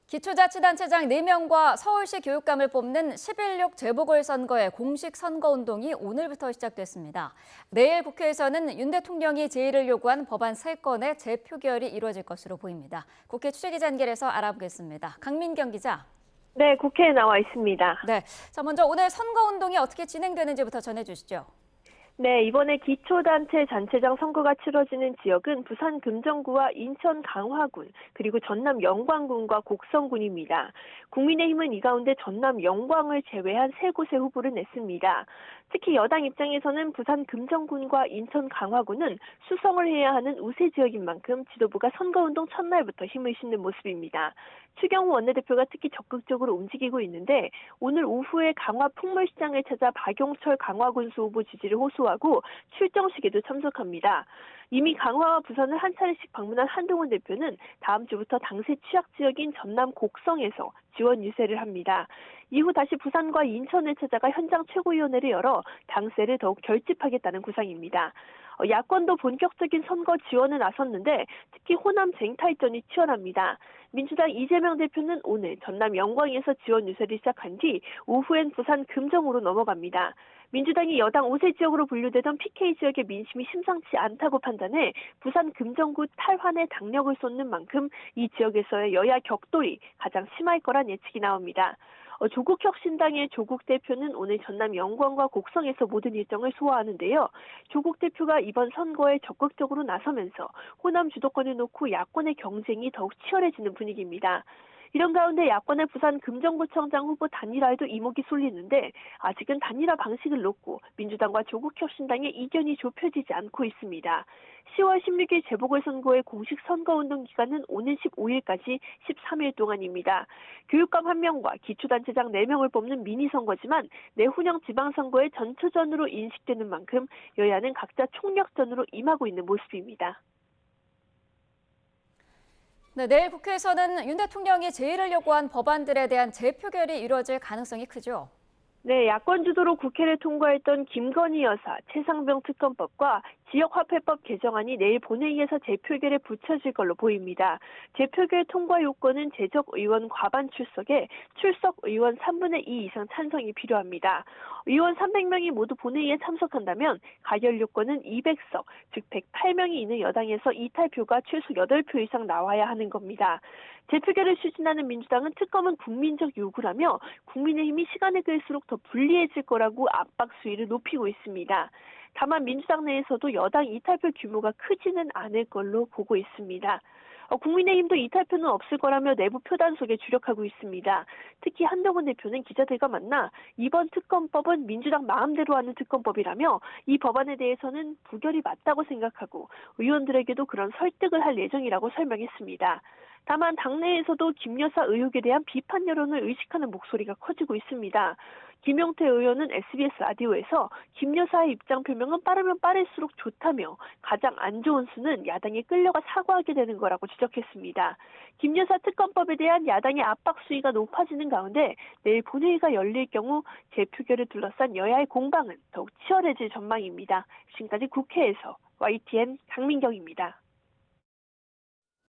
기초자치단체장 4명과 서울시 교육감을 뽑는 11.6 재보궐선거의 공식 선거운동이 오늘부터 시작됐습니다. 내일 국회에서는 윤 대통령이 제의를 요구한 법안 3건의 재표결이 이루어질 것으로 보입니다. 국회 취재기자 연결해서 알아보겠습니다. 강민경 기자. 네, 국회에 나와 있습니다. 네, 자 먼저 오늘 선거운동이 어떻게 진행되는지부터 전해주시죠. 네, 이번에 기초단체 단체장 선거가 치러지는 지역은 부산 금정구와 인천 강화군, 그리고 전남 영광군과 곡성군입니다. 국민의힘은 이 가운데 전남 영광을 제외한 3곳에 후보를 냈습니다. 특히 여당 입장에서는 부산 금정군과 인천 강화군은 수성을 해야 하는 우세 지역인 만큼 지도부가 선거운동 첫날부터 힘을 싣는 모습입니다. 추경호 원내대표가 특히 적극적으로 움직이고 있는데 오늘 오후에 강화 풍물시장을 찾아 박용철 강화군수 후보 지지를 호소하고 출정식에도 참석합니다. 이미 강화와 부산을 한 차례씩 방문한 한동훈 대표는 다음 주부터 당세 취약 지역인 전남 곡성에서 지원 유세를 합니다. 이후 다시 부산과 인천을 찾아가 현장 최고위원회를 열어 당세를 더욱 결집하겠다는 구상입니다. 야권도 본격적인 선거 지원에 나섰는데 특히 호남 쟁탈전이 치열합니다. 민주당 이재명 대표는 오늘 전남 영광에서 지원 유세를 시작한 뒤 오후엔 부산 금정으로 넘어갑니다. 민주당이 여당 5세 지역으로 분류되던 PK 지역의 민심이 심상치 않다고 판단해 부산 금정구 탈환에 당력을 쏟는 만큼 이 지역에서의 여야 격돌이 가장 심할 거란 예측이 나옵니다. 조국혁신당의 조국 대표는 오늘 전남 영광과 곡성에서 모든 일정을 소화하는데요. 조국 대표가 이번 선거에 적극적으로 나서면서 호남 주도권을 놓고 야권의 경쟁이 더욱 치열해지는 분위기입니다. 이런 가운데 야권의 부산 금정구청장 후보 단일화에도 이목이 쏠리는데 아직은 단일화 방식을 놓고 민주당과 조국혁신당의 이견이 좁혀지지 않고 있습니다. 10월 16일 재보궐선거의 공식 선거운동 기간은 오는 15일까지 13일 동안입니다. 교육감 1명과 기초단체장 4명을 뽑는 미니선거지만 내후년 지방선거의 전초전으로 인식되는 만큼 여야는 각자 총력전으로 임하고 있는 모습입니다. 네, 내일 국회에서는 윤 대통령이 제의를 요구한 법안들에 대한 재표결이 이루어질 가능성이 크죠. 네, 야권 주도로 국회를 통과했던 김건희 여사, 최상병 특검법과 지역화폐법 개정안이 내일 본회의에서 재표결에 붙여질 걸로 보입니다. 재표결 통과 요건은 재적 의원 과반 출석에 출석 의원 3분의 2 이상 찬성이 필요합니다. 의원 300명이 모두 본회의에 참석한다면 가결 요건은 200석, 즉 108명이 있는 여당에서 이탈표가 최소 8표 이상 나와야 하는 겁니다. 재표결을 추진하는 민주당은 특검은 국민적 요구라며 국민의힘이 시간이 끌수록 더 불리해질 거라고 압박 수위를 높이고 있습니다. 다만 민주당 내에서도 여당 이탈표 규모가 크지는 않을 걸로 보고 있습니다. 국민의힘도 이탈표는 없을 거라며 내부 표단속에 주력하고 있습니다. 특히 한동훈 대표는 기자들과 만나 이번 특검법은 민주당 마음대로 하는 특검법이라며 이 법안에 대해서는 부결이 맞다고 생각하고 의원들에게도 그런 설득을 할 예정이라고 설명했습니다. 다만 당내에서도 김 여사 의혹에 대한 비판 여론을 의식하는 목소리가 커지고 있습니다. 김용태 의원은 SBS 라디오에서 김 여사의 입장 표명은 빠르면 빠를수록 좋다며 가장 안 좋은 수는 야당에 끌려가 사과하게 되는 거라고 지적했습니다. 김 여사 특검법에 대한 야당의 압박 수위가 높아지는 가운데 내일 본회의가 열릴 경우 재표결을 둘러싼 여야의 공방은 더욱 치열해질 전망입니다. 지금까지 국회에서 YTN 강민경입니다.